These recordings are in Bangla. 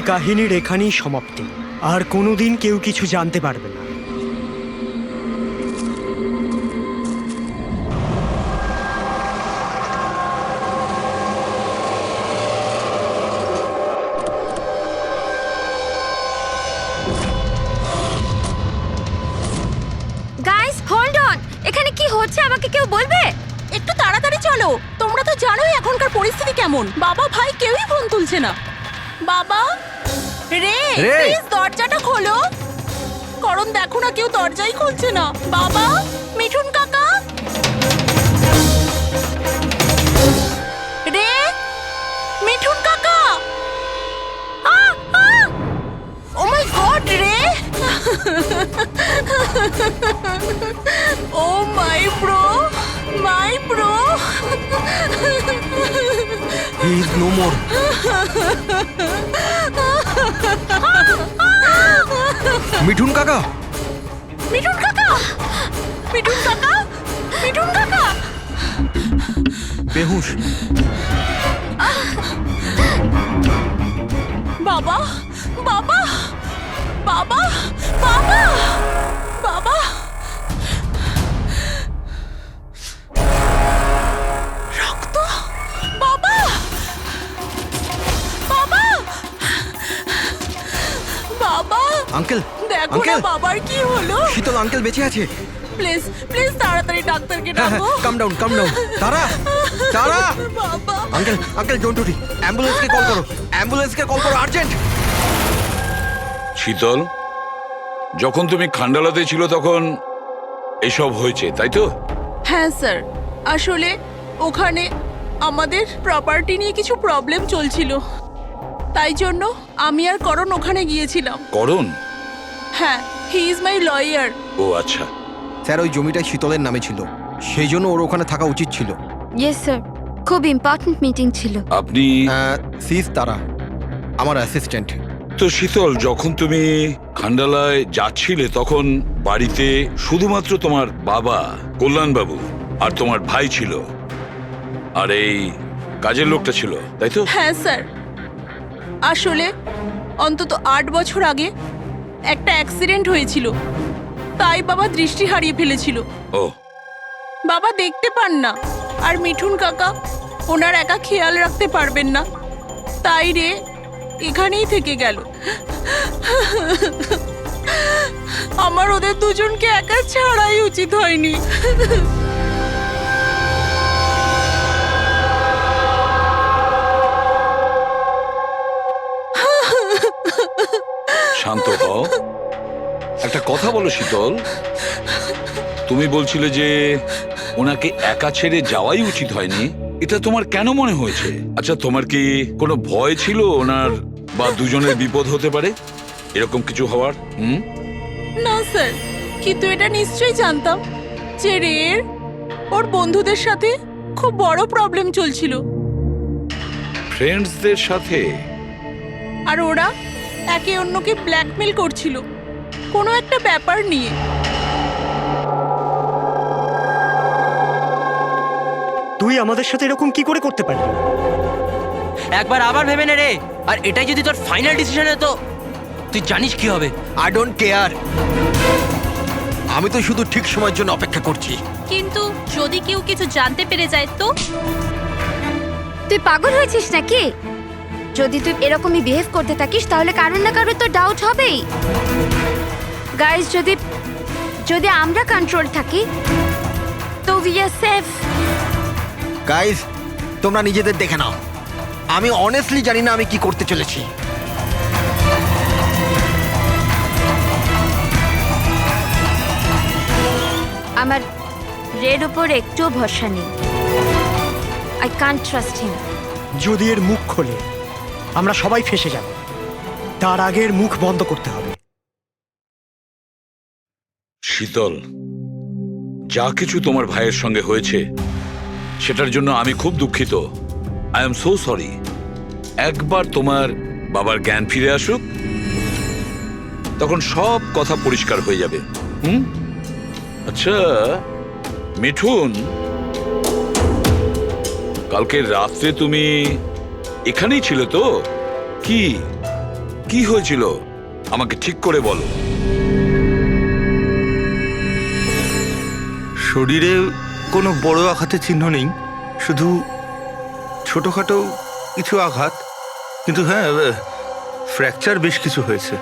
কাহিনীর এখানেই সমাপ্তি। আর কোনোদিন কেউ কিছু জানতে পারবে না। গাইস হোল্ড অন, এখানে কি হচ্ছে আমাকে কেউ বলবে? একটু তাড়াতাড়ি চলো, তোমরা তো জানোই এখনকার পরিস্থিতি কেমন। বাবা ভাই কেউই ফোন তুলছে না। বাবা রে, প্লিজ দরজাটা খোলো। করণ দেখো না, কেউ দরজাই খুলছে না। বাবা, মিঠুন কাকা, রে, মিঠুন কাকা। ও মাই গড রে, oh my bro, my bro. He is no more. Mithun কাকা, মিঠুন কাকা, মিঠুন কাকা, মিঠুন কাকা। বেহুশ। বাবা, বাবা, বাবা, বাবা, বাবা। রক্ত, বাবা, বাবা, বাবা। আঙ্কেল, দেখো না আঙ্কেল, বাবার কি হলো। শীতল আঙ্কেল বেঁচে আছে। প্লিজ প্লিজ তাড়াতাড়ি ডাক্তারকে হ্যাঁ ডাকো। কাম ডাউন, কাম ডাউন। তারা, তারা। বাবা, uncle, uncle don't worry, অ্যাম্বুলেন্সকে call করো, অ্যাম্বুলেন্সকে কল করো আর্জেন্ট। শীতল, যখন তুমি খান্ডালাতে ছিল তখন এসব হয়েছে, তাই তো? হ্যাঁ স্যার, আসলে ওখানে আমাদের প্রপার্টি নিয়ে কিছু প্রবলেম চলছিল, তাই জন্য আমি আর করণ ওখানে গিয়েছিলাম। করণ? হ্যাঁ, হি ইজ মাই লয়ার। ও আচ্ছা। স্যার, ওই জমিটা শীতলের নামে ছিল, সেই জন্য ওর ওখানে থাকা উচিত ছিল। ইয়েস স্যার, খুব ইম্পর্ট্যান্ট মিটিং ছিল। আপনি সিজ তারা, আমার অ্যাসিস্ট্যান্ট। তো শীতল, যখন তুমি খান্ডালায় যাচ্ছিলে তখন বাড়িতে শুধুমাত্র তোমার বাবা কল্যাণবাবু আর তোমার ভাই ছিল, আর এই কাজের লোকটা ছিল, তাই তো? হ্যাঁ স্যার, আসলে অন্তত 8 বছর আগে একটা অ্যাক্সিডেন্ট হয়েছিল, তাই বাবা দৃষ্টি হারিয়ে ফেলেছিল। ও, বাবা দেখতে পান না, আর মিঠুন কাকা ওনার একা খেয়াল রাখতে পারবেন না, তাই রে এখানেই থেকে গেল। আমার ওদের দুজনকে একা ছাড়াই উচিত হয়নি। শান্ত হও, একটা কথা বলো শীতল, তুমি বলছিলে যে ওনাকে একা ছেড়ে যাওয়াই উচিত হয়নি, এটা তোমার কেন মনে হয়েছে? আচ্ছা, তোমার কি কোনো ভয় ছিল ওনার বা দুজনের বিপদ হতে পারে, এরকম কিছু হওয়ার? না স্যার, কিন্তু এটা নিশ্চয়ই জানতাম যে রের ওর বন্ধুদের সাথে খুব বড় প্রবলেম চলছিল, ফ্রেন্ডসদের সাথে? আর ওরা একে অন্যকে ব্ল্যাকমেল করছিল কোনো একটা ব্যাপার নিয়ে। তুই আমাদের সাথে এরকম কি করে করতে পারলি? একবার আবার ভেবে নে রে, আর এটাই যদি তোর ফাইনাল ডিসিশন হতো, তুই জানিস কি হবে। আই ডোন্ট কেয়ার, আমি তো শুধু ঠিক সময়ের জন্য অপেক্ষা করছি। কিন্তু যদি কেউ কিছু জানতে পেরে যায় তো? তুই পাগল হয়েছিস নাকি? যদি তুই এরকমই বিহেভ করতে থাকিস তাহলে কারোর না কারোর তো ডাউট হবেই। গাইস, যদি আমরা কন্ট্রোল থাকি তো উই আর সেফ। গাইস, তোমরা নিজেদের দেখে নাও, আমি অনেস্টলি জানি না আমি কি করতে চলেছি। আমার রেড উপর একটুও ভরসা নেই। I can't trust him. যদি এর মুখ খোলে আমরা সবাই ফেঁসে যাব, তার আগে এর মুখ বন্ধ করতে হবে। শীতল, যা কিছু তোমার ভাইয়ের সঙ্গে হয়েছে সেটার জন্য আমি খুব দুঃখিত। I am so sorry. একবার তোমার বাবার জ্ঞান ফিরে আসুক, তখন সব কথা পরিষ্কার হয়ে যাবে। আচ্ছা মিঠুন, কালকে রাত্রে তুমি এখানেই ছিলে তো? কি কি হয়েছিল আমাকে ঠিক করে বলো। শরীরে কোনো বড় আঘাতের চিহ্ন নেই, শুধু ছোটখাটো কিছু আঘাত, কিন্তু হ্যাঁ ফ্র্যাকচার বেশ কিছু হয়েছে।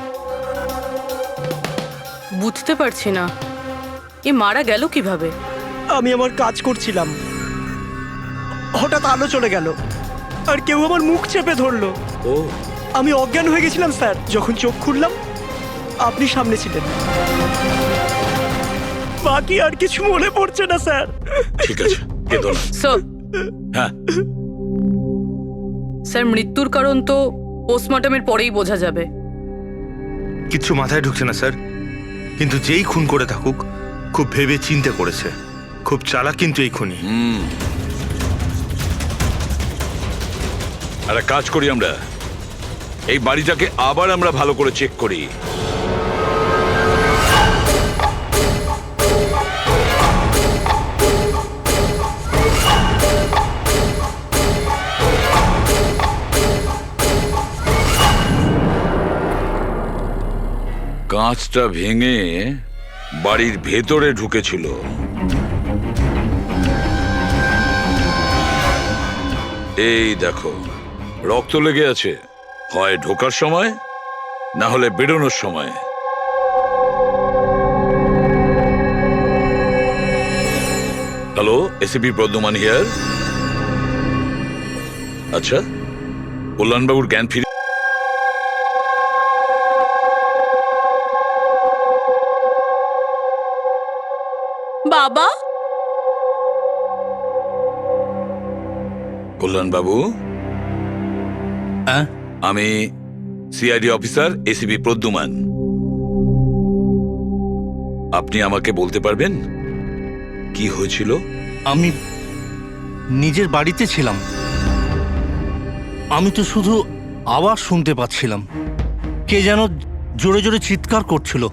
বুঝতে পারছি না এ মারা গেল কিভাবে। আমি আমার কাজ করছিলাম, হঠাৎ আলো চলে গেল আর কেউ আমার মুখ চেপে ধরলো। ও আমি অজ্ঞান হয়ে গেছিলাম স্যার। যখন চোখ খুললাম আপনি সামনে ছিলেন। বাকি আর কিছু মনে পড়ছে না স্যার। ঠিক আছে, কেঁদো না। স্যার হ্যাঁ, স্যার মৃত্যুর কারণ তো পোস্টমর্টমের পরেই বোঝা যাবে। কিচ্ছু মাথায় ঢুকছে না স্যার, কিন্তু যেই খুন করে থাকুক খুব ভেবে চিন্তে করেছে, খুব চালাক কিন্তু এই খুনি। একটা কাজ করি, আমরা এই বাড়িটাকে আবার আমরা ভালো করে চেক করি। কাঁচটা ভেঙে বাড়ির ভেতরে ঢুকেছিল। এই দেখো, রক্ত লেগে আছে, হয় ঢোকার সময় না হলে বেরোনোর সময়। Hello, ACP Bardhaman here. আচ্ছা, কল্যাণবাবুর জ্ঞান ফিরে বাবা, কল্যাণবাবু, হ্যাঁ আমি সিআইডি অফিসার এসিপি প্রদ্যুমান। আপনি আমাকে বলতে পারবেন কি হয়েছিল? আমি নিজের বাড়িতে ছিলাম, আমি তো শুধু আওয়াজ শুনতে পাচ্ছিলাম। কে যেন জোরে জোরে চিৎকার করছিল,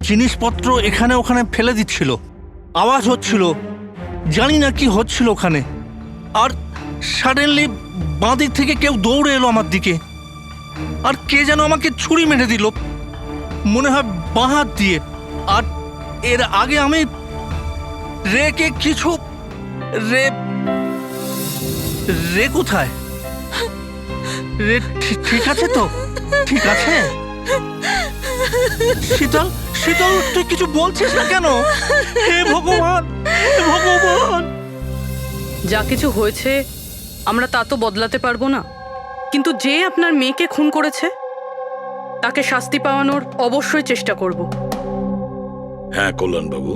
জিনিসপত্র এখানে ওখানে ফেলে দিচ্ছিল, আওয়াজ হচ্ছিল, জানি না কি হচ্ছিল ওখানে। আর সাডেনলি বাঁ দিক থেকে কেউ দৌড়ে এলো আমার দিকে, আর কে যেন আমাকে ছুরি মেরে দিল, মনে হয় বাঁ হাত দিয়ে। আর এর আগে আমি রেকে কিছু রে কোথায়? রে ঠিক আছে তো? ঠিক আছে? শীতল, শীতল, তুই কিছু বলছিস না কেন? হে ভগবান, হে ভগবান! যা কিছু হয়েছে আমরা তা তো বদলাতে পারবো না, কিন্তু যে আপনার মেয়েকে খুন করেছে তাকে শাস্তি পাওয়ানোর অবশ্যই চেষ্টা করব। হ্যাঁ কল্যাণবাবু,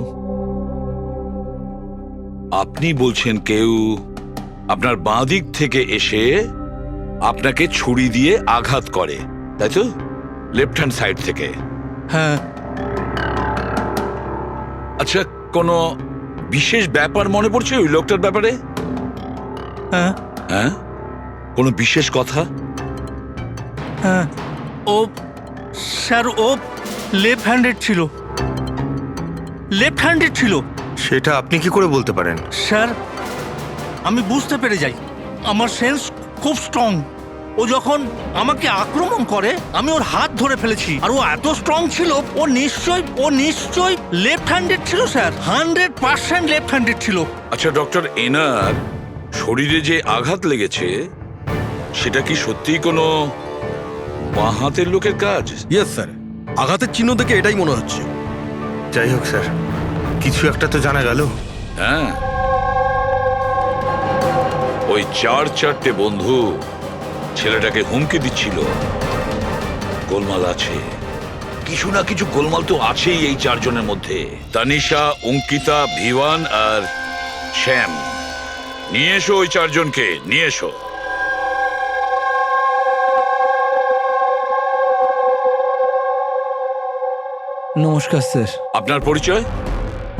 আপনি বলছেন কেউ আপনার বাঁ দিক থেকে এসে আপনাকে ছুরি দিয়ে আঘাত করে, তাই তো? লেফট হ্যান্ড সাইড থেকে। হ্যাঁ। আচ্ছা, কোনো বিশেষ ব্যাপার মনে পড়ছে ওই লোকটার ব্যাপারে? হ্যাঁ, হ্যাঁ, কোনো বিশেষ কথা? হ্যাঁ, ও স্যার, ও লেফট হ্যান্ডেড ছিল, লেফট হ্যান্ডেড ছিল। সেটা আপনি কি করে বলতে পারেন? স্যার, আমি বুঝতে পেরে যাই, আমার সেন্স খুব স্ট্রং। ও যখন আমাকে আক্রমণ করে আমি ওর হাত ধরে ফেলেছি, আর ও এত স্ট্রং ছিল, ও নিশ্চয়ই লেফট হ্যান্ডেড ছিল স্যার, 100% লেফট হ্যান্ডেড ছিল। আচ্ছা ডক্টর, এনার শরীরে যে আঘাত লেগেছে সেটা কি সত্যিই কোনো বাঁ হাতের লোকের কাজ? ইয়েস স্যার, আঘাতের চিহ্ন দেখে এটাই মনে হচ্ছে। যাই হোক স্যার, কিছু একটা তো জানা গেল। হ্যাঁ, ওই 4-4টে বন্ধু ছেলেটাকে হুমকি দিচ্ছিল। গোলমাল আছে, কিছু না কিছু গোলমাল তো আছেই এই 4 জনের মধ্যে। তানিশা, অঙ্কিতা, ভিওয়ান আর শ্যাম। নিয়ে এসো ওই 4 জনকে, নিয়ে এসো। নমস্কার স্যার, আপনার পরিচয়?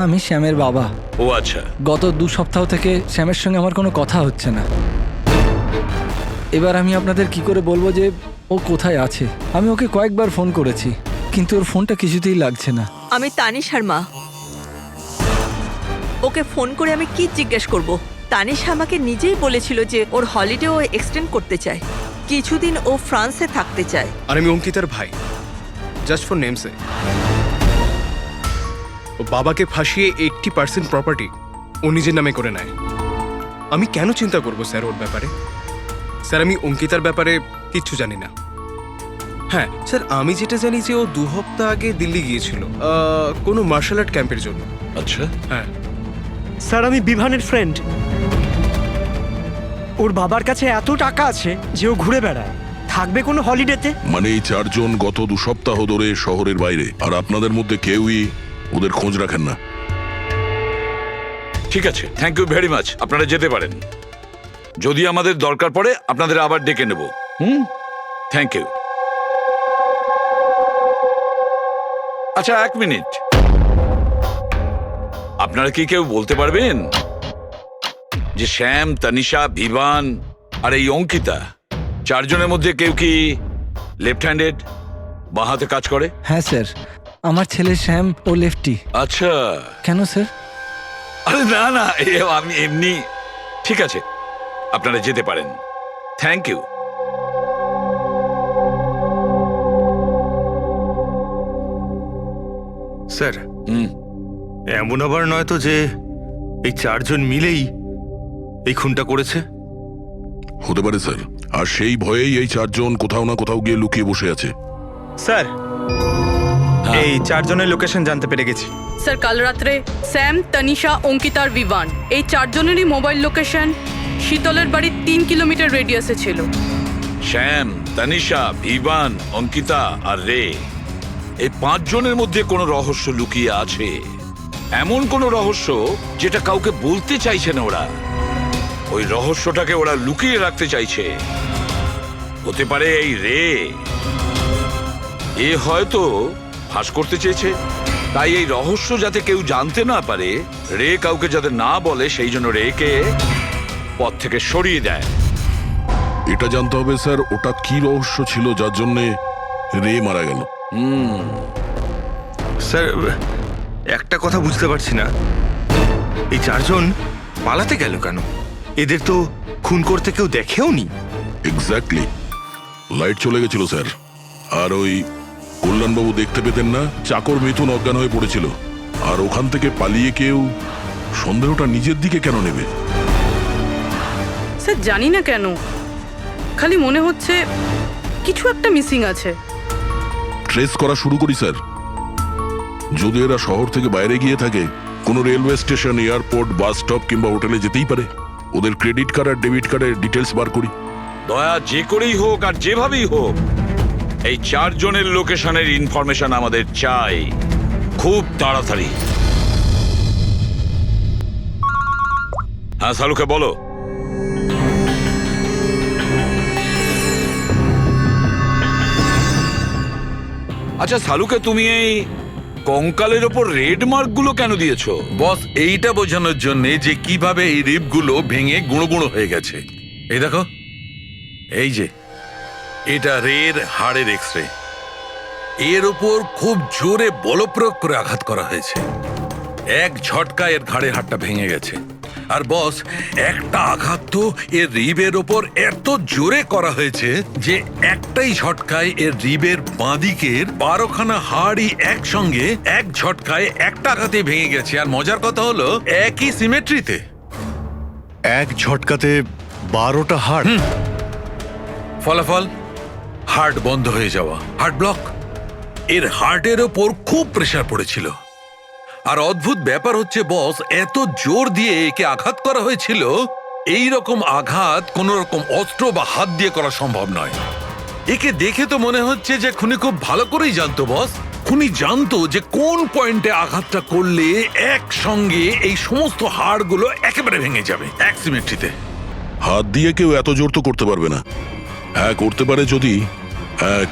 আমি শ্যামের বাবা। ও আচ্ছা। গত 2 সপ্তাহ থেকে শ্যামের সঙ্গে আমার কোনো কথা হচ্ছে না। এবার আমি আপনাদের কি করে বলবো যে ও কোথায় আছে? আমি ওকে কয়েকবার ফোন করেছি, কিন্তু ওর ফোনটা কিছুতেই লাগছে না। আমি তানিশার মা। ওকে ফোন করে আমি কি জিজ্ঞেস করব? তানিশা আমাকে নিজেই বলেছিল যে ওর হলিডে ও এক্সটেন্ড করতে চায়, কিছুদিন ও ফ্রান্সে থাকতে চায়। আর আমি অঙ্কিতার ভাই, জাস্ট ফর নেমসে। ও বাবাকে ফাঁসিয়ে 80% প্রপার্টি ও নিজের নামে করে নেয়। আমি কেন চিন্তা করব স্যার ওর ব্যাপারে? স্যার আমি অঙ্কিতার ব্যাপারে কিচ্ছু জানি না। হ্যাঁ স্যার, আমি যেটা জানি যে ও 2 সপ্তাহ আগে দিল্লি গিয়েছিল কোনো মার্শাল আর্ট ক্যাম্পের জন্য। আচ্ছা, হ্যাঁ স্যার আমি বিভানের ফ্রেন্ড। ওর বাবার কাছে এত টাকা আছে যে ও ঘুরে বেড়ায়, থাকবে কোনো হলিডেতে। মানে এই 4 জন গত 2 সপ্তাহ ধরে শহরের বাইরে, আর আপনাদের মধ্যে কেউই ওদের খোঁজ রাখেন না। ঠিক আছে, থ্যাংক ইউ ভেরি মাচ। আপনারা যেতে পারেন। যদি আমাদের দরকার পড়ে আপনাদের আবার ডেকে নেব। Thank you. আচ্ছা 1 মিনিট, আপনারা কি কেউ বলতে পারবেন যে শ্যাম, তানিশা, ভিভান আর এই অঙ্কিতা 4 জনের মধ্যে কেউ কি লেফট হ্যান্ডেড, বাঁ হাতে কাজ করে? হ্যাঁ স্যার, আমার ছেলে শ্যাম ও লেফটি। আচ্ছা। কেন স্যার? আরে না না, আমি এমনি। ঠিক আছে, আপনারা যেতে পারেন। Thank you. স্যার, এমন আবার নয় তো যে এই 4 জন মিলেই এই খুনটা করেছে? হতে পারে স্যার, আর সেই ভয়েই এই 4 জন কোথাও না কোথাও গিয়ে লুকিয়ে বসে আছে। স্যার, এই 4 জনের লোকেশন জানতে পেরে গেছি। স্যার কাল রাত্রে স্যাম, তানিশা, অঙ্কিতা আর বিভান এই 4 জনেরই মোবাইল লোকেশন শীতলের বাড়ির 3 কিলোমিটার রেডিয়াসে ছিল। শ্যাম, তানিশা, ভিভান, অঙ্কিতা আর রে, এই 5 জনের মধ্যে কোনো রহস্য লুকিয়ে আছে। এমন কোনো রহস্য যেটা কাউকে বলতে চাইছে না ওরা। ওই রহস্যটাকে ওরা লুকিয়ে রাখতে চাইছে। হতে পারে এই রে, এ হয়তো ফাঁস করতে চেয়েছে। তাই এই রহস্য যাতে কেউ জানতে না পারে, রে কাউকে যাতে না বলে, সেই জন্য রেকে পথ থেকে সরিয়ে দেয়। এটা জানতে হবে স্যার, ওটা কি রহস্য ছিল যার জন্যে রে মারা গেল। স্যার, একটা কথা বুঝতে পারছি না, এই 4 জন পালাতে গেল কেন? এদের তো খুন করতে কেউ দেখেও নি। এক্স্যাক্টলি, লাইট চলে গেছিল স্যার। আর ওই কল্যাণবাবু দেখতে পেতেন না, চাকর মিথুন অজ্ঞান হয়ে পড়েছিল। আর ওখান থেকে পালিয়ে কেউ সন্দেহটা নিজের দিকে কেন নেবে? স্যার জানি না কেন, খালি মনে হচ্ছে কিছু একটা মিসিং আছে। ট্রেস করা শুরু করি স্যার। যদি এরা শহর থেকে বাইরে গিয়ে থাকে, কোনো railway station, airport, bus stop কিংবা হোটেলে যেতেই পারে। ওদের ক্রেডিট কার্ড আর ডেবিট কার্ডের ডিটেলস বার করি। দয়া, যে করেই হোক আর যেভাবেই হোক এই 4 জনের লোকেশনের ইনফরমেশন আমাদের চাই, খুব তাড়াতাড়ি। হ্যাঁ সালুকে বলো। আচ্ছা সালুকে, তুমি এই কঙ্কালের ওপর রেড মার্ক গুলো কেন দিয়েছো? বস, এইটা বোঝানোর জন্য যে কিভাবে এই রিবগুলো ভেঙে গুঁড়ো গুঁড়ো হয়ে গেছে। এই দেখো, এই যে এটা রের হাড়ের এক্সরে। এর উপর খুব জোরে বলপ্রয়োগ করে আঘাত করা হয়েছে। এক ঝটকায় এর ঘাড়ের হাড়টা ভেঙে গেছে। আর বস, একটা আঘাত তো এর রিবের ওপর এত জোরে করা হয়েছে যে একটাই ঝটকায় এর রিবের বাঁদিকের 12খানা হাড়ই একসঙ্গে এক ঝটকায় একটা আঘাতে ভেঙে গেছে। আর মজার কথা হলো একই সিমেট্রিতে। এক ঝটকাতে 12টা হাড়। ফলাফল হার্ট বন্ধ হয়ে যাওয়া, হার্ট ব্লক। এর হার্টের ওপর খুব প্রেসার পড়েছিল। আর অদ্ভুত ব্যাপার হচ্ছে বস, এত জোর দিয়ে একে আঘাত করা হয়েছিল, এই রকম আঘাত কোন রকম অস্ত্র বা হাত দিয়ে করা সম্ভব নয়। একে দেখে তো মনে হচ্ছে যে খুনি খুব ভালো করেই জানতো বস। খুনি জানতো যে কোন পয়েন্টে আঘাতটা করলে একসঙ্গে এই সমস্ত হাড়গুলো একেবারে ভেঙে যাবে এক সিমেট্রিতে। হাত দিয়ে কেউ এত জোর তো করতে পারবে না। হ্যাঁ করতে পারে যদি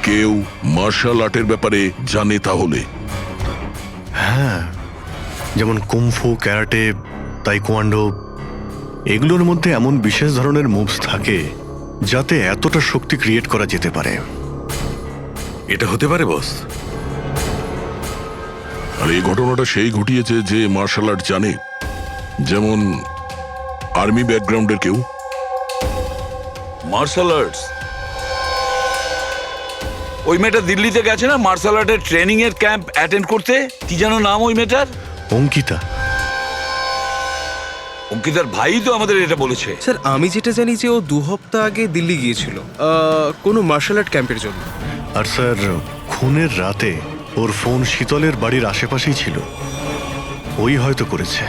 কেউ মার্শাল আর্টের ব্যাপারে জানে তাহলে। হ্যাঁ, যেমন কুমফু, ক্যারাটে, তাইকোয়ান্ডো, এগুলোর মধ্যে এমন বিশেষ ধরনের মুভস থাকে যাতে এতটা শক্তি ক্রিয়েট করা যেতে পারে। এটা হতে পারে বস। আর এই ঘটনাটা সেই ঘটিয়েছে যে মার্শাল আর্ট জানে, যেমন আর্মি ব্যাকগ্রাউন্ডের কেউ। মার্শাল আর্টস ওই মেয়েটা দিল্লিতে গেছে না মার্শাল আর্টের ট্রেনিং এর ক্যাম্প অ্যাটেন্ড করতে? কি যেন নাম ওই মেয়েটার? অঙ্কিতা। অঙ্কিতার ভাই তো আমাদের এটা বলেছে। স্যার আমি যেটা জানি যে ও 2 সপ্তাহ আগে দিল্লি গিয়েছিল কোনো মার্শাল আর্ট ক্যাম্পের জন্য। আর স্যার খুনের রাতে ওর ফোন শীতলের বাড়ির আশেপাশেই ছিল, ওই হয়তো করেছে।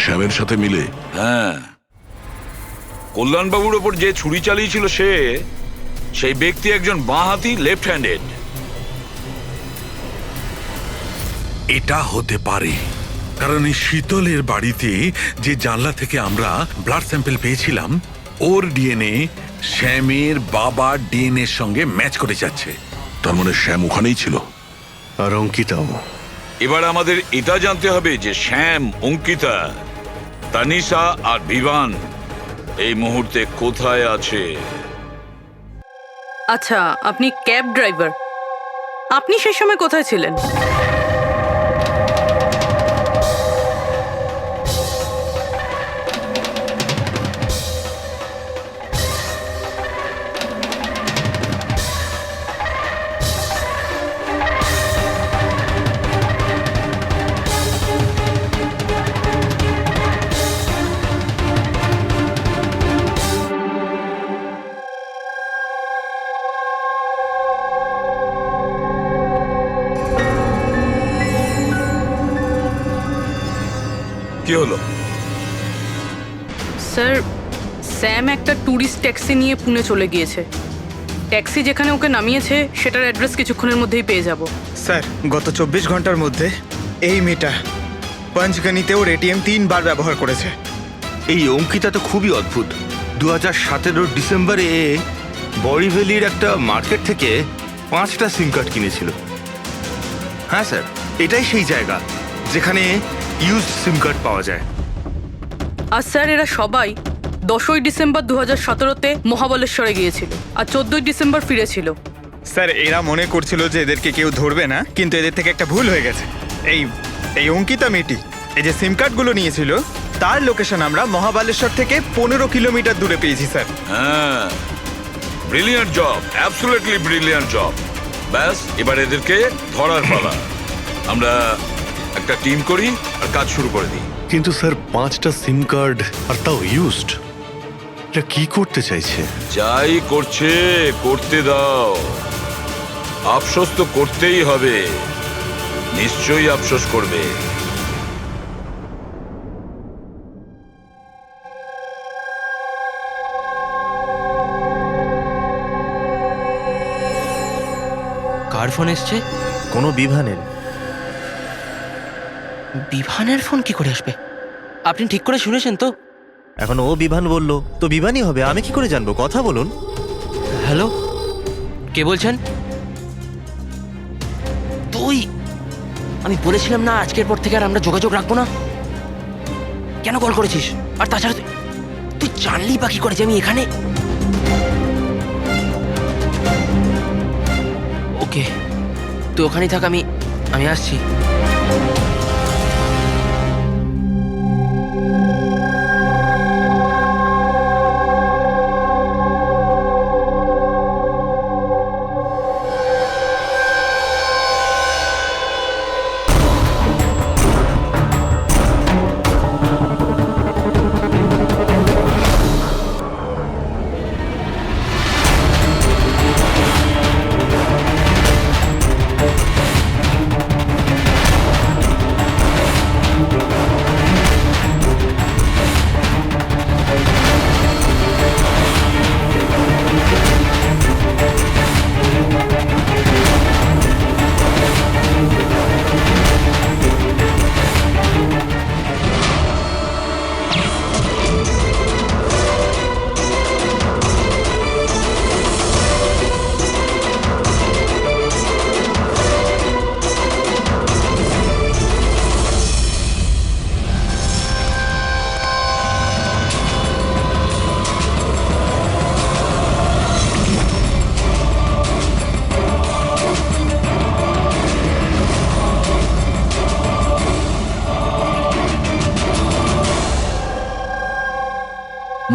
শ্যামের সাথে মিলে। হ্যাঁ, কল্যাণবাবুর ওপর যে ছুরি চালিয়েছিল সেই ব্যক্তি একজন বাঁহাতি লেফট হ্যান্ডেড। এটা হতে পারে, কারণ এই শীতলের বাড়িতে যে জানলা থেকে আমরা ব্লাড স্যাম্পল পেয়েছিলাম ওর ডিএনএ শ্যামের বাবার ডিএনএর সঙ্গে ম্যাচ করে যাচ্ছে। তার মানে শ্যাম ওখানেই ছিল। আর অঙ্কিতাও। এবার আমাদের এটা জানতে হবে যে শ্যাম, অঙ্কিতা, তানিশা আর ভিভান এই মুহূর্তে কোথায় আছে। আচ্ছা, আপনি ক্যাব ড্রাইভার, আপনি সেই সময় কোথায় ছিলেন? কি হলো? স্যার, স্যাম একটা ট্যুরিস্ট ট্যাক্সি নিয়ে পুনে চলে গিয়েছে। ট্যাক্সি যেখানে ওকে নামিয়েছে সেটার অ্যাড্রেস কিছুক্ষণের মধ্যেই পেয়ে যাব। স্যার গত 24 ঘন্টার মধ্যে এই মেয়েটা পঞ্চগনিতে ওর এটিএম 3 বার ব্যবহার করেছে। এই অঙ্কিতা তো খুবই অদ্ভুত। 2017 ডিসেম্বরে বড়িভ্যালির একটা মার্কেট থেকে 5টা সিম কার্ড কিনেছিল। হ্যাঁ স্যার, এটাই সেই জায়গা যেখানে ইউজড সিম কার্ড পাওয়া যায়। আর স্যার, এরা সবাই 10ই ডিসেম্বর 2017-তে মহাবলেশ্বরে গিয়েছিল আর 14ই ডিসেম্বর ফিরেছিল। স্যার এরা মনে করছিল যে এদেরকে কেউ ধরবে না, কিন্তু এদের থেকে একটা ভুল হয়ে গেছে। এই অঙ্কিতা মেয়েটি এই যে সিম কার্ডগুলো নিয়েছিল তার লোকেশন আমরা মহাবালেশ্বর থেকে 15 কিলোমিটার দূরে পেয়েছি স্যার। হ্যাঁ, brilliant job, absolutely brilliant job. ব্যাস, এবার এদেরকে ধরার পালা। আমরা একটা টিম করি আর কাজ শুরু করে দিই। কিন্তু স্যার 5টা সিম কার্ড আর তাও ইউজড, এটা কি করতে চাইছে? যাই করছে করতে দাও, আফসোস তো করতেই হবে, নিশ্চয়ই আফসোস করবে। কার ফোন এসছে? কোনো বিভানের। বিভানের ফোন কি করে আসবে? আপনি ঠিক করে শুনেছেন তো? এখন ও বিভান বললো তো বিভানই হবে, আমি কি করে জানবো? কথা বলুন। হ্যালো, কে বলছেন? তুই? আমি বলেছিলাম না আজকের পর থেকে আর আমরা যোগাযোগ রাখবো না। কেন কল করেছিস? আর তাছাড়া তুই জানলি বা কি করে যে আমি এখানে? ওকে, তুই ওখানেই থাক, আমি আসছি।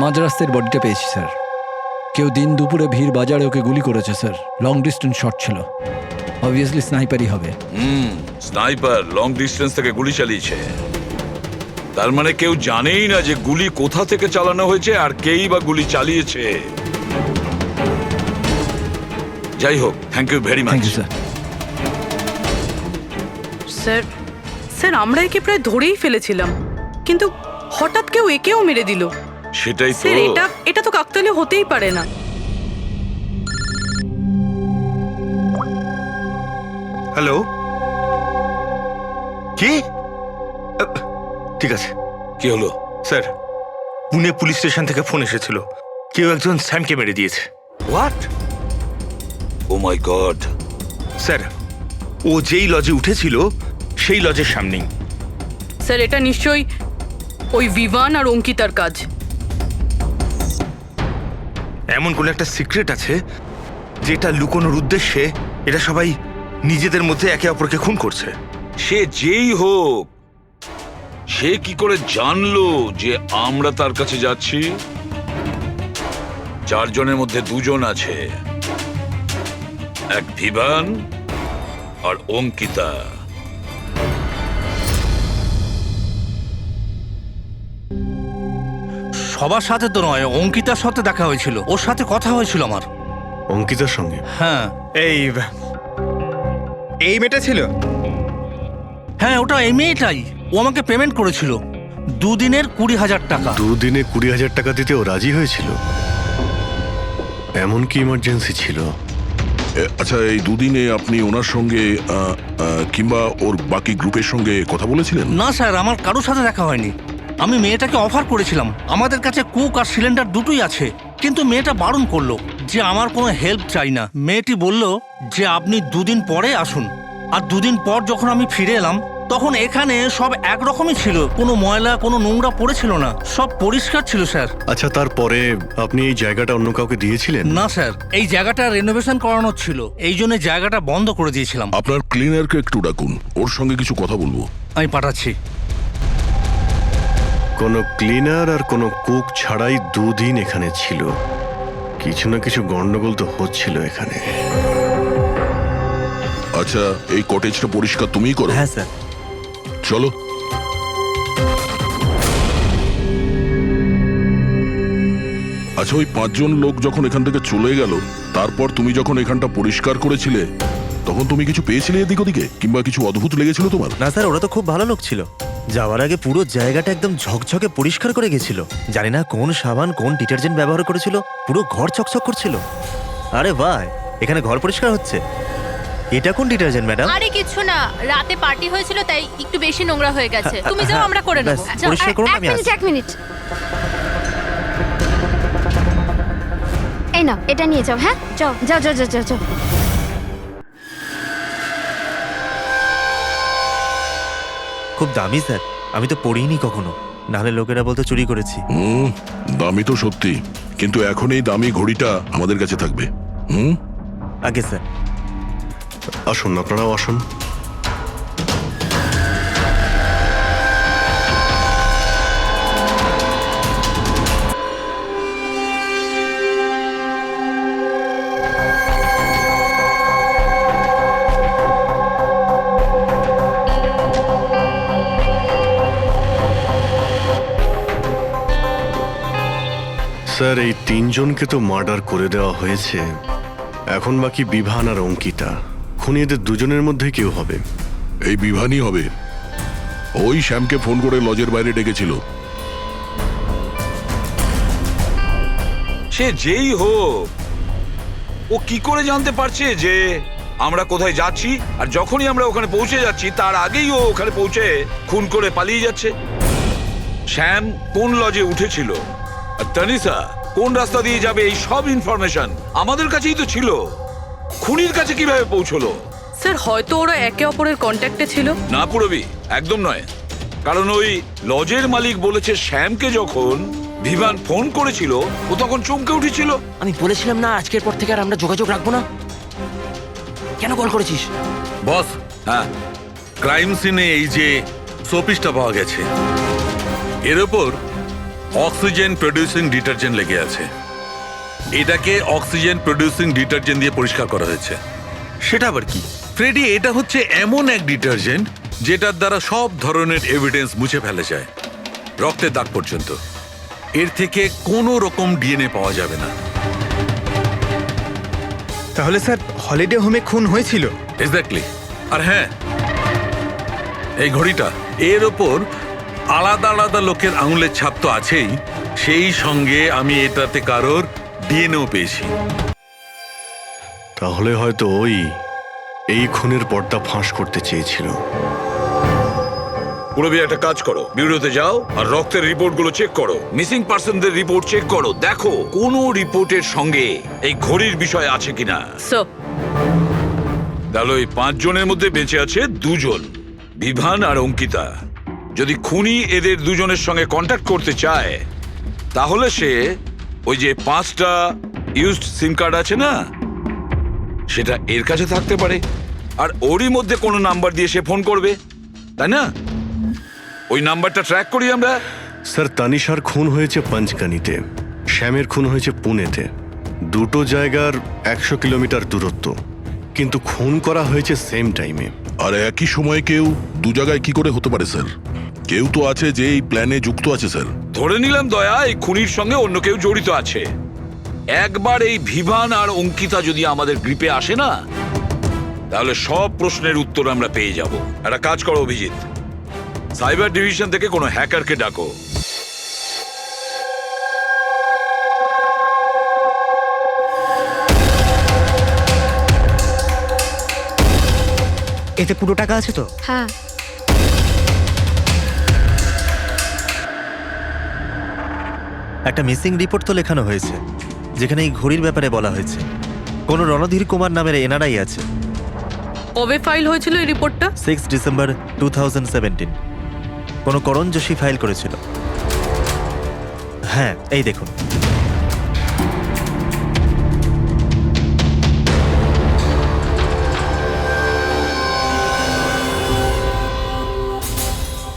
মাঝ রাস্তার বডিটা পেয়েছি স্যার, কেউ দিন দুপুরে ভিড় বাজারে ওকে গুলি করেছে স্যার। লং ডিস্টেন্স শট ছিল, অবভিয়াসলি স্নাইপারই হবে। স্নাইপার লং ডিস্টেন্স থেকে গুলি চালিয়েছে, তার মানে কেউ জানেই না যে গুলি কোথা থেকে চালানো হয়েছে আর কেই বা গুলি চালিয়েছে। যাই হোক, thank you very much. Thank you sir. Sir sir আমরা একে প্রায় ধরেই ফেলেছিলাম, কিন্তু হঠাৎ কেউ একেও মেরে দিল। সেটাই তো। স্যার এটা তো কাকতালীয় হতেই পারে না। হ্যালো, কি? ঠিক আছে। কি হলো? স্যার, পুনে পুলিশ স্টেশন থেকে ফোন এসেছিল, কেউ একজন স্যামকে মেরে দিয়েছে। What? Oh my god. Sir, ও যেই লজে উঠেছিল সেই লজের সামনেই। স্যার এটা নিশ্চয়ই ওই বিভান আর অঙ্কিতার কাজ। এমন কোন একটা সিক্রেট আছে যেটা লুকোনোর উদ্দেশ্যে এটা সবাই নিজেদের মধ্যে একে অপরকে খুন করছে। সে যেই হোক, সে কি করে জানলো যে আমরা তার কাছে যাচ্ছি? 4 জনের মধ্যে 2 জন আছে, এক ভিভান আর অঙ্কিতা। সবার সাথে তো নয়, অঙ্কিতার সাথে দেখা হয়েছিল, ওর সাথে কথা হয়েছিল আমার। অঙ্কিতার সঙ্গে? হ্যাঁ। এই মেয়েটা ছিল? হ্যাঁ, ওটা এই মেয়েটাই। ও আমাকে পেমেন্ট করেছিল 2 দিনের 20,000 টাকা। 2 দিনে 20,000 টাকা দিতে ও রাজি হয়েছিল? এমন কি ইমার্জেন্সি ছিল? আচ্ছা, এই 2 দিনে আপনি ওনার সঙ্গে কিংবা ওর বাকি গ্রুপের সঙ্গে কথা বলেছিলেন? না স্যার, আমার কারোর সাথে দেখা হয়নি। আমি মেয়েটাকে অফার করেছিলাম, আমাদের কাছে কুক আর সিলিন্ডার দুটোই আছে, কিন্তু মেয়েটা বারণ করলো যে আমার কোনো হেল্প চাই না। মেয়েটি বলল যে আপনি 2 দিন পরে আসুন। আর 2 দিন পর যখন আমি ফিরে এলাম তখন এখানে সব একরকমই ছিল, কোনো ময়লা কোনো নোংরা পড়েছিল না, সব পরিষ্কার ছিল স্যার। আচ্ছা, তারপরে আপনি এই জায়গাটা অন্য কাউকে দিয়েছিলেন? না স্যার, এই জায়গাটা রেনোভেশন করানো ছিল, এই জন্য জায়গাটা বন্ধ করে দিয়েছিলাম। আপনার ক্লিনারকে একটু ডাকুন, ওর সঙ্গে কিছু কথা বলবো। আমি পাঠাচ্ছি। কোনো ক্লিনার আর কোনো কুক ছাড়াই 2 দিন এখানে ছিল। কিছু না কিছু গন্ডগোল তো হচ্ছিল এখানে। আচ্ছা, এই কটেজটা পরিষ্কার তুমিই করো? হ্যাঁ স্যার। চলো। আচ্ছা, ওই 5 জন লোক যখন এখান থেকে চলে গেল, তারপর তুমি যখন এখানটা পরিষ্কার করেছিলে তখন তুমি কিছু পেয়েছিলে এদিক ওদিকে, কিংবা কিছু অদ্ভুত লেগেছিল তোমার? না স্যার, ওরা তো খুব ভালো লোক ছিল। যাওয়ার আগে পুরো জায়গাটা একদম ঝকঝকে পরিষ্কার করে গেছিল। জানি না কোন সাবান কোন ডিটারজেন্ট ব্যবহার করেছিল, পুরো ঘর চকচক করছিল। আরে ভাই, এখানে ঘর পরিষ্কার হচ্ছে। এটা কোন ডিটারজেন্ট ম্যাডাম? আরে কিছু না, রাতে পার্টি হয়েছিল তাই একটু বেশি নোংরা হয়ে গেছে। তুমি যাও, আমরা করে নেব। পরিষ্কার করুন, আমি আসছি। 1 মিনিট। এই নাও, এটা নিয়ে যাও। হ্যাঁ, যাও যাও যাও যাও যাও। খুব দামি স্যার, আমি তো পড়িনি কখনো, নাহলে লোকেরা বলতো চুরি করেছি। দামি তো সত্যি, কিন্তু এখন এই দামি ঘড়িটা আমাদের কাছে থাকবে। আগে স্যার। আসুন, আপনারাও আসুন। স্যার, এই 3 জনকে তো মার্ডার করে দেওয়া হয়েছে। এখন বাকি বিভান আর অঙ্কিতা। খুনি এদের 2 জনের মধ্যেই কেউ হবে। এই বিভানই হবে। ওই শ্যামকে ফোন করে লজের বাইরে ডেকেছিল। সে যেই হোক, ও কি করে জানতে পারছে যে আমরা কোথায় যাচ্ছি? আর যখনই আমরা ওখানে পৌঁছে যাচ্ছি তার আগেই ও ওখানে পৌঁছে খুন করে পালিয়ে যাচ্ছে। শ্যাম কোন লজে উঠেছিল আর তানিসা কোন রাস্তা দিয়ে যাবে, এই সব ইনফরমেশন আমাদের কাছেই তো ছিল। খুনির কাছে কিভাবে পৌঁছলো? স্যার হয়তো ওরা একে অপরের কন্ট্যাক্টে ছিল। না পুরবি, একদম নয়। কারণ ওই লজের মালিক বলেছে শ্যামকে যখন ভিভান ফোন করেছিল ও তখন চমকে উঠেছিল। আমি বলেছিলাম না আজকের পর থেকে আর আমরা যোগাযোগ রাখবো না। কেন কল করেছিস? বস, হ্যাঁ, ক্রাইম সিনে এই যে সোপিসটা পাওয়া গেছে, এর ওপর অক্সিজেন প্রডিউসিং ডিটারজেন্ট লেগে আছে। এটাকে অক্সিজেন প্রডিউসিং ডিটারজেন্ট দিয়ে পরিষ্কার করা হয়েছে। সেটা আবার কি? ফ্রেডি, এটা হচ্ছে এমন এক ডিটারজেন্ট যেটার দ্বারা সব ধরনের এভিডেন্স মুছে ফেলা যায়, রক্তের দাগ পর্যন্ত। এর থেকে কোনো রকম ডিএনএ পাওয়া যাবে না। তাহলে স্যার হলিডে হোমে খুন হয়েছিল? এক্স্যাক্টলি। আর হ্যাঁ, এই ঘড়িটা, এর ওপর আলাদা আলাদা লোকের আঙুলের ছাপ তো আছেই, সেই সঙ্গে আমি এটাতে কারোর ডিএনএও পেয়েছি। তাহলে হয়তো ওই এই খুনের পর্দা ফাঁস করতে চেয়েছিল। পুরবি, একটা কাজ করো, বিউরোতে যাও আর রক্তের রিপোর্টগুলো চেক করো, মিসিং পার্সনদের রিপোর্ট চেক করো, দেখো কোনো রিপোর্টের সঙ্গে এই ঘড়ির বিষয় আছে কিনা। তাহলে ওই 5 জনের মধ্যে বেঁচে আছে 2 জন, বিভান আর অঙ্কিতা। যদি খুনি এদের 2 জনের সঙ্গে কন্ট্যাক্ট করতে চায়, তাহলে সে ওই যে 5টা ইউজড সিম কার্ড আছে না, সেটা এর কাছে থাকতে পারে, আর ওরই মধ্যে কোনো নাম্বার দিয়ে সে ফোন করবে, তাই না? ওই নাম্বারটা ট্র্যাক করি আমরা। স্যার, তানিশার খুন হয়েছে পঞ্চগানিতে, শ্যামের খুন হয়েছে পুনেতে। দুটো জায়গার 100 কিলোমিটার দূরত্ব, কিন্তু খুন করা হয়েছে সেম টাইমে। আর একই সময় কেউ 2 জায়গায় কি করে হতে পারে স্যার? কেউ তো আছে যে এই প্ল্যানে যুক্ত আছে স্যার। ধরে নিলাম দয়া এই খুনির সঙ্গে অন্য কেউ জড়িত আছে। একবার এই ভিভান আর অঙ্কিতা যদি আমাদের গ্রিপে আসে না, তাহলে সব প্রশ্নের উত্তর আমরা পেয়ে যাব। একটা কাজ করো অভিজিৎ, সাইবার ডিভিশন থেকে কোনো হ্যাকারকে ডাকো। এতে পুরো টাকা আছে তো? হ্যাঁ। একটা মিসিং রিপোর্ট তো লেখানো হয়েছে, যেখানে এই ঘড়ির ব্যাপারে বলা হয়েছে। কোনো রণধীর কুমার নামের এনআরআই আছে। কবে ফাইল হয়েছিল এই রিপোর্টটা? 6 ডিসেম্বর 2017। কোনো করণ যোশী ফাইল করেছিল। হ্যাঁ, এই দেখুন।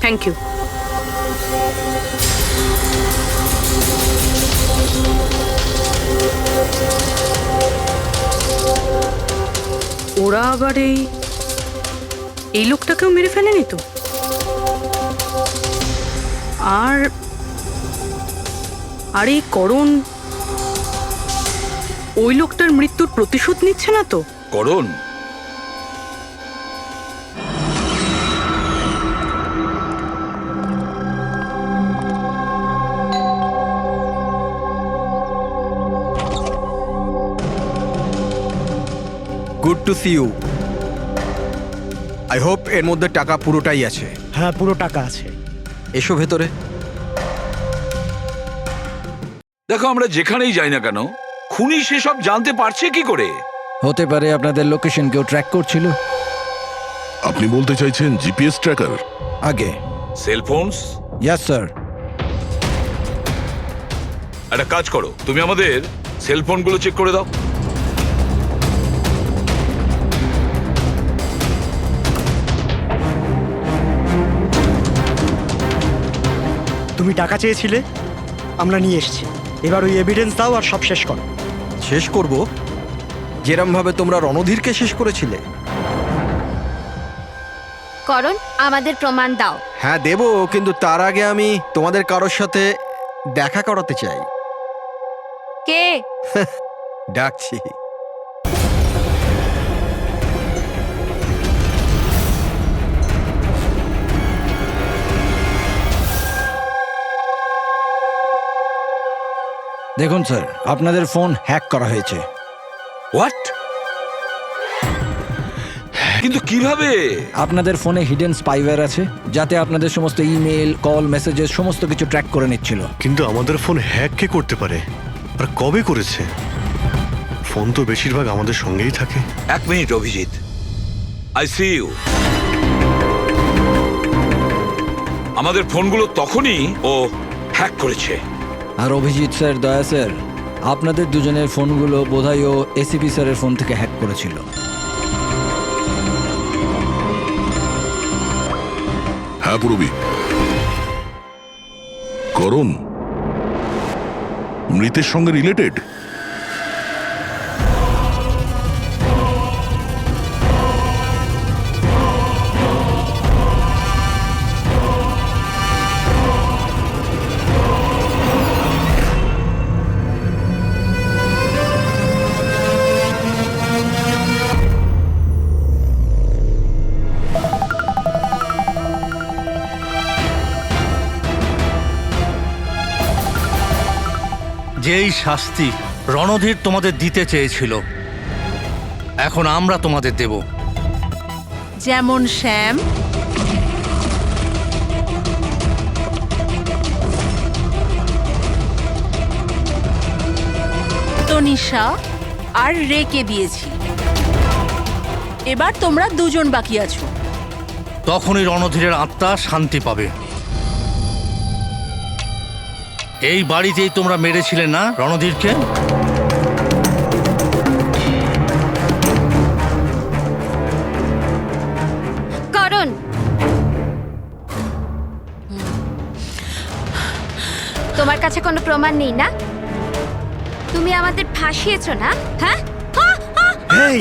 Thank you. ওরা আবার এই লোকটাকেও মেরে ফেলেনি তো? আর এই করণ ওই লোকটার মৃত্যুর প্রতিশোধ নিচ্ছে না তো? Karan? Good to see you. I hope এর মধ্যে টাকা পুরোটাই আছে। হ্যাঁ, পুরো টাকা আছে। এসো ভেতরে। দেখো, আমরা যেখানেই যাই না কেন, খুনি সেসব জানতে পারছে কি করে? হতে পারে আপনাদের লোকেশন কেউ ট্র্যাক করছিল। আপনি বলতে চাইছেন জিপিএস ট্র্যাকার? আগে সেলফোনস? Yes sir. একটা কাজ করো, তুমি আমাদের সেলফোনগুলো চেক করে দাও। তুমি টাকা চেয়েছিলে, আমরা নিয়ে এসেছি। এবার ওই এভিডেন্স দাও আর সব শেষ করো। শেষ করব যেরম ভাবে তোমরা রণধীরকে শেষ করেছিলে? করণ, আমাদের প্রমাণ দাও। হ্যাঁ দেবো, কিন্তু তার আগে আমি তোমাদের কারোর সাথে দেখা করাতে চাই। কে? ডাকছি। দেখুন স্যার, আপনাদের ফোন হ্যাক করা হয়েছে। হোয়াট? কিন্তু কিভাবে? আপনাদের ফোনে হিডেন স্পাইওয়্যার আছে, যাতে আপনাদের সমস্ত ইমেল, কল, মেসেজেস সমস্ত কিছু ট্র্যাক করে নিচ্ছিল। কিন্তু আমাদের ফোন হ্যাক কে করতে পারে, আর কবে করেছে? ফোন তো বেশিরভাগ আমাদের সঙ্গেই থাকে। 1 minute Abhijit, I see you. আমাদের ফোনগুলো তখনই ও হ্যাক করেছে। আর অভিজিৎ স্যার, দয়া স্যার, আপনাদের দুজনের ফোনগুলো বোধহয় ও এসিপি স্যারের ফোন থেকে হ্যাক করেছিল। হ্যাঁ পুরবি। করণ মৃতের সঙ্গে রিলেটেড? যেই শাস্তি রণধীর তোমাদের দিতে চেয়েছিল এখন আমরা তোমাদের দেব। যেমন শ্যাম, তনিষা আর রেকে দিয়েছি। এবার তোমরা দুজন বাকি আছো। তখনই রণধীরের আত্মা শান্তি পাবে। এই বাড়িতেই তোমরা মেরেছিলে না রণধীরকে? করণ, তোমার কাছে কোনো প্রমাণ নেই না? তুমি আমাদের ফাঁসিয়েছো না? হ্যাঁ, এই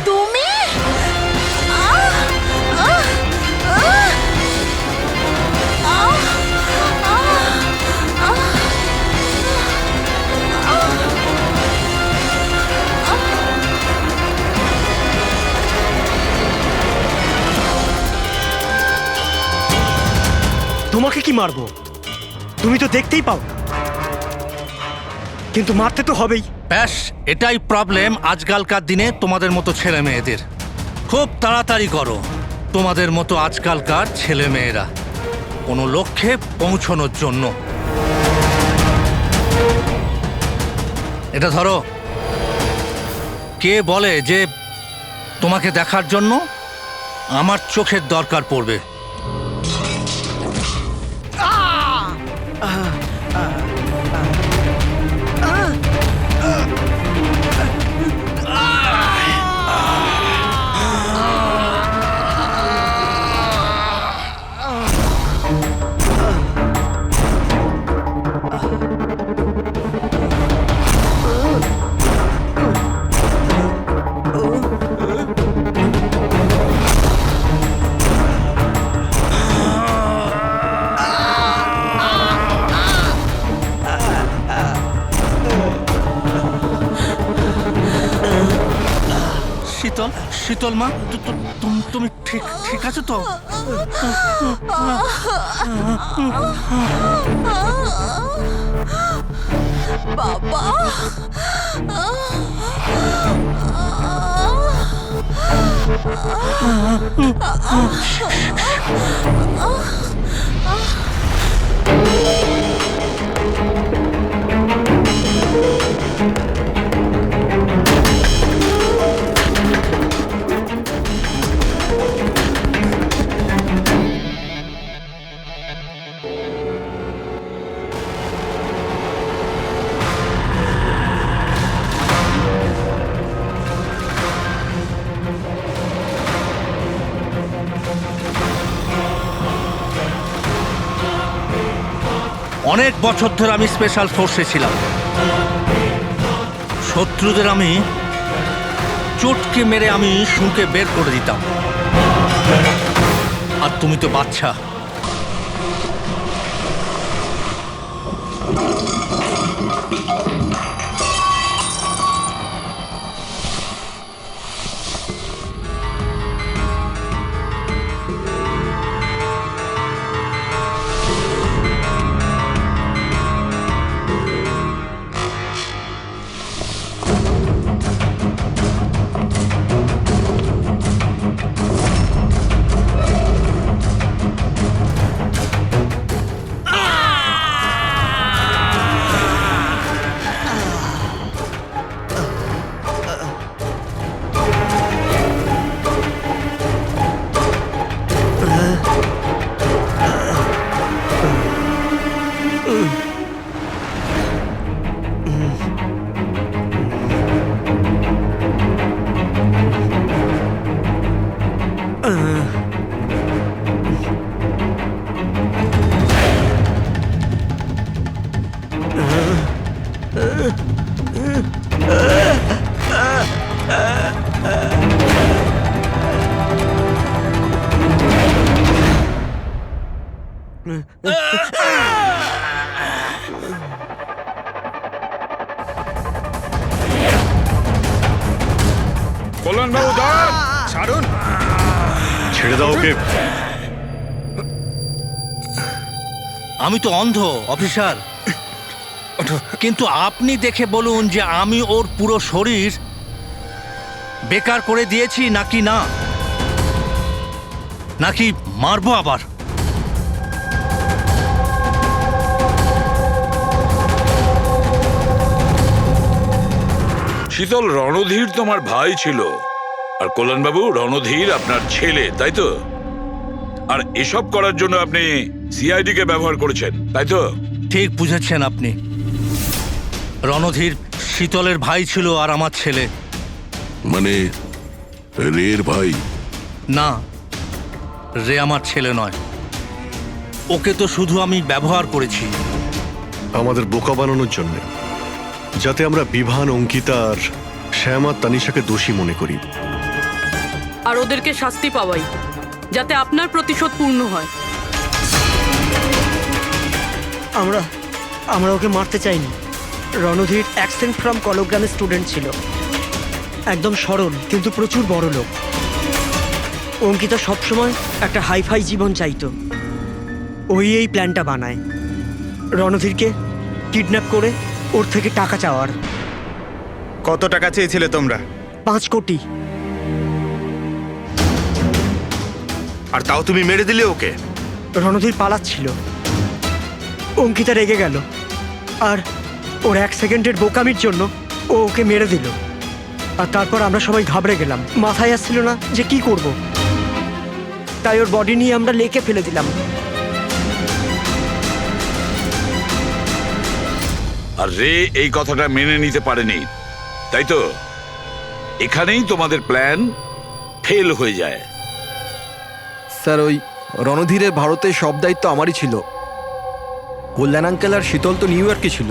তুমি তোমাকে কি মারবো? তুমি তো দেখতেই পাও, কিন্তু মারতে তো হবেই। ব্যাস এটাই প্রবলেম আজকালকার দিনে তোমাদের মতো ছেলে মেয়েদের। খুব তাড়াতাড়ি করো। তোমাদের মতো আজকালকার ছেলে মেয়েরা কোনো লক্ষ্যে পৌঁছানোর জন্য। এটা ধরো। কে বলে যে তোমাকে দেখার জন্য আমার চোখের দরকার পড়বে? শীতল, শীতল মা, তুমি ঠিক আছো তো? বাবা, অনেক বছর ধরে আমি স্পেশাল ফোর্সে ছিলাম। শত্রুদের আমি চটকে মেরে আমি শুঁকে বের করে দিতাম। আর তুমি তো বাচ্চা। কল্যাণবাবু দাঁড়ান! ছাড়ুন! ছেড়ে দাও ওকে। আমি তো অন্ধ অফিসার, কিন্তু আপনি দেখে বলুন যে আমি ওর পুরো শরীর বেকার করে দিয়েছি নাকি না, নাকি মারবো আবার? শীতল, রণধীর তোমার ভাই ছিল, আর কল্যাণবাবু রণধীর আপনার ছেলে, তাই তো? আর এসব করার জন্য আপনি সিআইডি কে ব্যবহার করেছেন, তাই তো? ঠিক বুঝেছেন আপনি। রণধীর শীতলের ভাই ছিল আর আমার ছেলে। মানে রের ভাই? না, রে আমার ছেলে নয়। ওকে তো শুধু আমি ব্যবহার করেছি আমাদের বোকা বানানোর জন্য, যাতে আমরা বিভান, অঙ্কিতা আর শ্যাম আর তানিশাকে দোষী মনে করি। আর ওদেরকে শাস্তি পাওয়াই, যাতে আপনার প্রতিশোধ পূর্ণ হয়। আমরা ওকে মারতে চাইনি। রণধীর অ্যাকসেন্ট ফ্রম কলগ্রামের স্টুডেন্ট ছিল, একদম সরল কিন্তু প্রচুর বড় লোক। অঙ্কিতা সবসময় একটা হাইফাই জীবন চাইতো, ওই এই প্ল্যানটা বানায় রণধীরকে কিডন্যাপ করে ওর থেকে টাকা চাওয়ার। কত টাকা চেয়েছিলে তোমরা? 5 কোটি। আর তাও তুমি মেরে দিলে ওকে? রণধীর পালাচ্ছিল, অঙ্কিতা রেগে গেল, আর ওর 1 সেকেন্ডের বোকামির জন্য ও ওকে মেরে দিল। আর তারপর আমরা সবাই ঘাবড়ে গেলাম, মাথায় আসছিল না যে কি করব। তাই ওর বডি নিয়ে আমরা লেকে ফেলে দিলাম। আর রে এই কথাটা মেনে নিতে পারেনি, তাই তো? এখানেই তোমাদের প্ল্যান ফেল হয়ে যায়। স্যার, ওই রণধীরের ভারতে সব দায়িত্ব আমারই ছিল। কল্যাণ আঙ্কেল আর শীতল তো নিউ ইয়র্কে ছিল,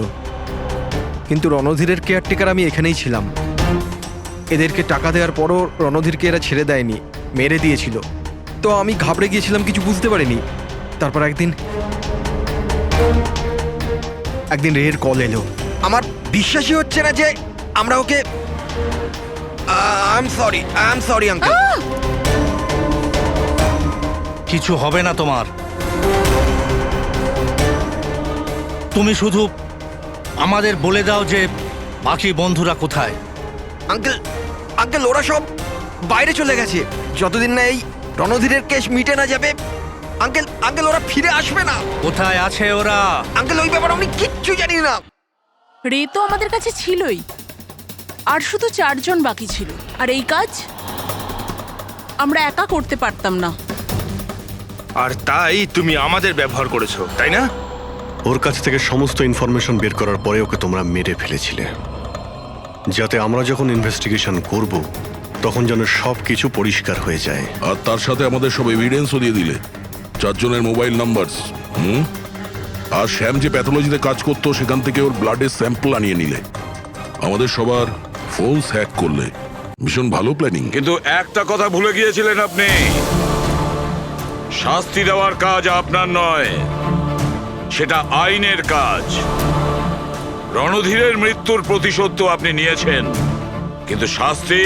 কিন্তু রণধীরের কেয়ারটেকার আমি এখানেই ছিলাম। এদেরকে টাকা দেওয়ার পরও রণধীরকে এরা ছেড়ে দেয়নি, মেরে দিয়েছিল। তো আমি ঘাবড়ে গিয়েছিলাম, কিছু বুঝতে পারিনি। তারপর একদিন রের কল এলো। আমার বিশ্বাসই হচ্ছে না যে আমরা ওকে... আই এম সরি আঙ্কেল। কিছু হবে না তোমার। তুমি শুধু আমাদের বলে দাও যে বাকি বন্ধুরা কোথায়। আঙ্কেল ওরা সব বাইরে চলে গেছে। যতদিন না এই রণধীরের কেস মিটে না যাবে, আঙ্কেল ওরা ফিরে আসবে না। কোথায় আছে ওরা? আঙ্কেল ওই ব্যাপারে আমি কিচ্ছু জানি না। রে তো আমাদের কাছে ছিলই, আর শুধু 4 জন বাকি ছিল। আর এই কাজ আমরা একা করতে পারতাম না। আর তাই তুমি আমাদের ব্যবহার করেছো, তাই না? ওর কাছ থেকে সমস্ত ইনফরমেশন বের করার পরে ওকে তোমরা মেরে ফেলেছিলে, যাতে আমরা যখন ইনভেস্টিগেশন করব তখন যেন সব কিছু পরিষ্কার হয়ে যায়। আর তার সাথে আমাদের সব এভিডেন্সও দিয়ে দিলে, 4 জনের মোবাইল নাম্বার। আর শ্যাম যে প্যাথোলজিতে কাজ করতো সেখান থেকে ওর ব্লাডের স্যাম্পল আনিয়ে নিলে। আমাদের সবার ফোন হ্যাক করলে। ভীষণ ভালো প্ল্যানিং। কিন্তু একটা কথা ভুলে গিয়েছিলেন আপনি, শাস্তি দেওয়ার কাজ আপনার নয়, সেটা আইনের কাজ। রণধীরের মৃত্যুর প্রতিশোধ তো আপনি নিয়েছেন, কিন্তু শাস্তি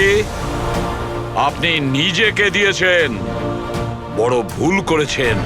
আপনি নিজেকে দিয়েছেন। বড় ভুল করেছেন।